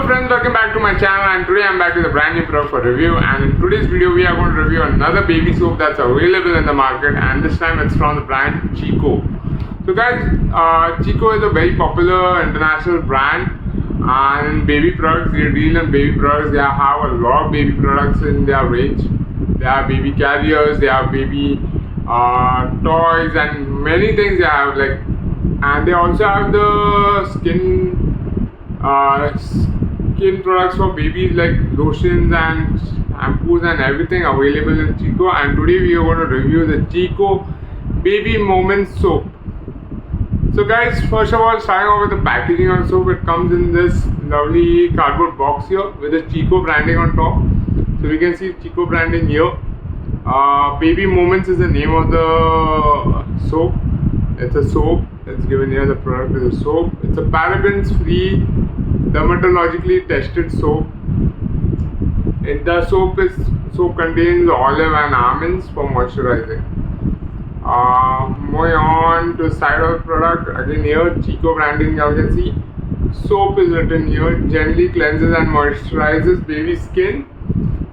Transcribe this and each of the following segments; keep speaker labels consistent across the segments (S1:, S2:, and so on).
S1: Hello friends, welcome back to my channel, and today I'm back with a brand new product for review. And in today's video we are going to review another baby soap that's available in the market, and this time it's from the brand Chicco. So guys, Chicco is a very popular international brand, and baby products, they deal in baby products. They have a lot of baby products in their range. They have baby carriers, they have baby toys, and many things they have, like, and they also have the skin products for babies, like lotions and shampoos and everything available in Chicco. And today we are going to review the Chicco Baby Moments Soap. So guys, first of all, starting off with the packaging of soap, it comes in this lovely cardboard box here with the Chicco branding on top. So we can see Chicco branding here. Baby Moments is the name of the soap. It's a soap. It's given here, the product is a soap. It's a parabens free, dermatologically tested soap. The soap contains olive and almonds for moisturizing. Moving on to the side of the product, again here Chicco branding, you can see soap is written here. Gently cleanses and moisturizes baby skin.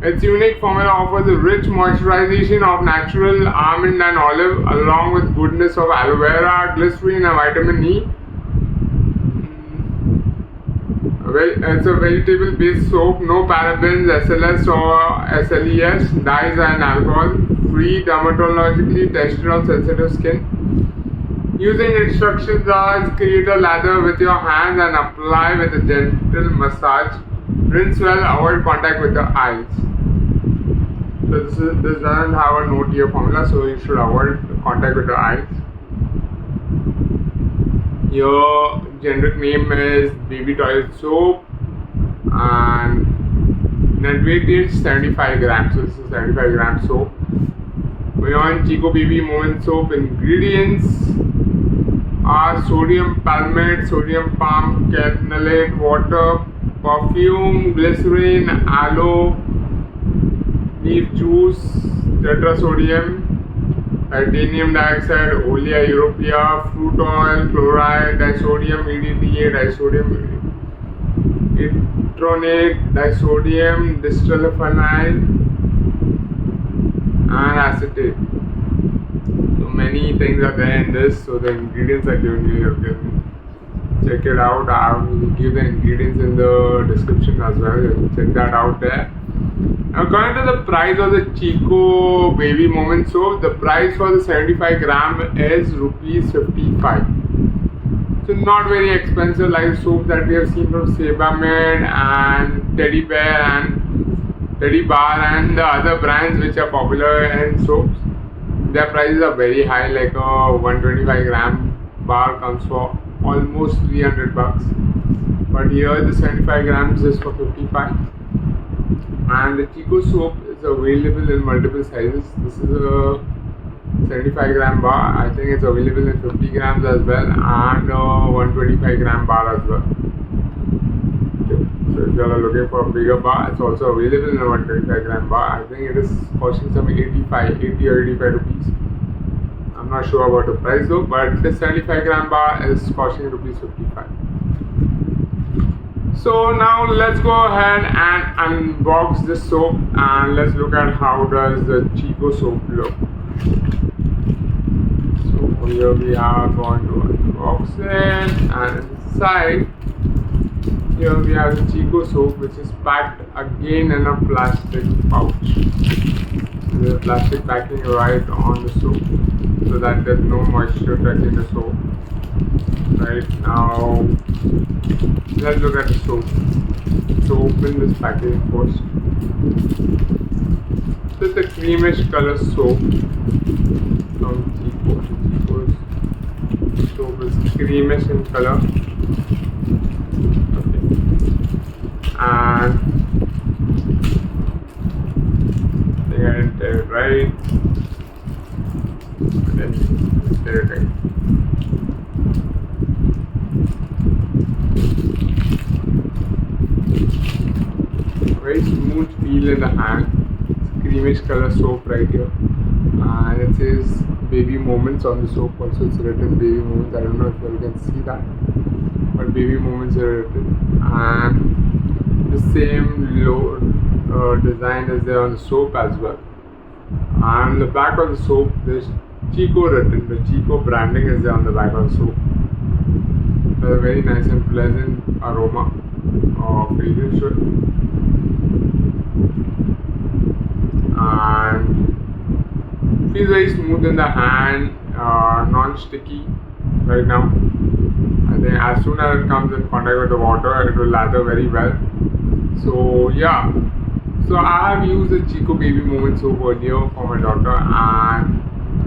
S1: Its unique formula offers a rich moisturization of natural almond and olive, along with goodness of aloe vera, glycerine and vitamin E. It's a vegetable based soap, no parabens, SLS or SLES, dyes and alcohol, free, dermatologically tested on sensitive skin. Using instructions are: create a lather with your hands and apply with a gentle massage. Rinse well, avoid contact with the eyes. So this doesn't have a note here formula, so you should avoid contact with the eyes. Your generic name is baby toilet soap, and net weight is 75 grams. So this is 75 gram soap. Beyond Chicco Baby Moments Soap, ingredients are sodium palmate, sodium palm kernelate, water, perfume, glycerine, aloe, leaf juice, tetrasodium, titanium dioxide, olea europea, fruit oil, chloride, disodium EDTA, disodium itronate, disodium distillophenyl, and acetate. So many things are there in this. So the ingredients are given here. You can check it out. I will give the ingredients in the description as well. You can check that out there. Now coming to the price of the Chicco Baby Moments Soap, the price for the 75 gram is rupees 55. So not very expensive like soaps that we have seen from Paraben and Teddy Bear and Teddy Bar and the other brands which are popular in soaps. Their prices are very high, like a 125 gram bar comes for almost 300 bucks. But here the 75 grams is for 55. And the Chicco soap is available in multiple sizes. This is a 75 gram bar. I think it's available in 50 grams as well, and a 125 gram bar as well. Okay. So if you are looking for a bigger bar, it's also available in a 125 gram bar. I think it is costing some 80 or 85 rupees. I'm not sure about the price though, but this 75 gram bar is costing rupees 55. So now let's go ahead and unbox this soap, and let's look at how does the Chicco soap look. So here we are going to unbox it, and inside here we have the Chicco soap, which is packed again in a plastic pouch. There's a plastic packing right on the soap, so that there's no moisture touching the soap. Right now, let's look at the soap. So open this packaging first. This is the creamish color soap from Chicco. Chicco's soap is creamish in color. Okay. And I think I didn't tear it right. And then tear it right. Very smooth feel in the hand. It's creamish color soap right here, and it says Baby Moments on the soap. Also, it's written Baby Moments. I don't know if you can see that, but Baby Moments are written. And the same low design is there on the soap as well. And the back of the soap, there's Chicco written. The Chicco branding is there on the back of the soap. There's a very nice and pleasant aroma of fragrance to it. And feels very smooth in the hand, non-sticky right now. I think as soon as it comes in contact with the water, it will lather very well. So yeah, so I have used the Chicco Baby Moments Soap earlier for my daughter, and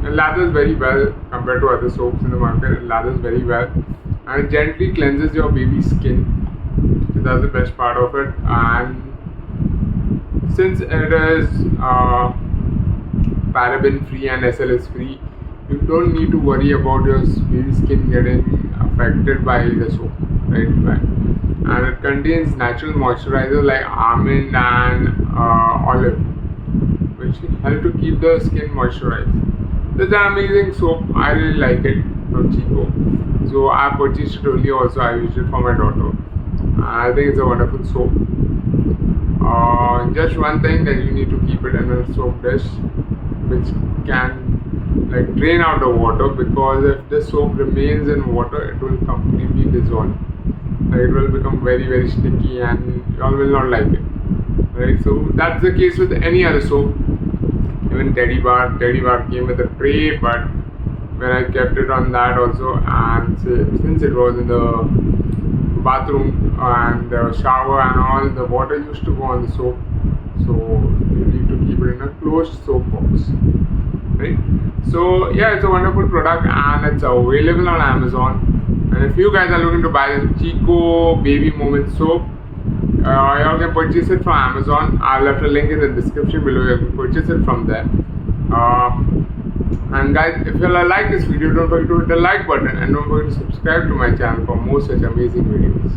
S1: it lathers very well compared to other soaps in the market. It lathers very well, and it gently cleanses your baby's skin. So that's the best part of it. And since it is paraben free and SLS free, you don't need to worry about your baby's skin getting affected by the soap, right? And it contains natural moisturizers like almond and olive, which help to keep the skin moisturized. This is an amazing soap. I really like it from Chicco. So I purchased it earlier also. I used it for my daughter. I think it's a wonderful soap. Just one thing, that you need to keep it in a soap dish which can drain out the water, because if the soap remains in water, it will completely dissolve. It will become very, very sticky, and you all will not like it, right? So that's the case with any other soap. Even Teddy Bar came with a tray, but when I kept it on that also, and since it was in the bathroom and the shower and all, the water used to go on the soap, so you need to keep it in a closed soap box, right? So yeah, it's a wonderful product, and it's available on Amazon. And if you guys are looking to buy this Chicco Baby Moments Soap, y'all can purchase it from Amazon. I'll left a link in the description below. You can purchase it from there. And guys, if you like this video, don't forget to hit the like button, and don't forget to subscribe to my channel for more such amazing videos.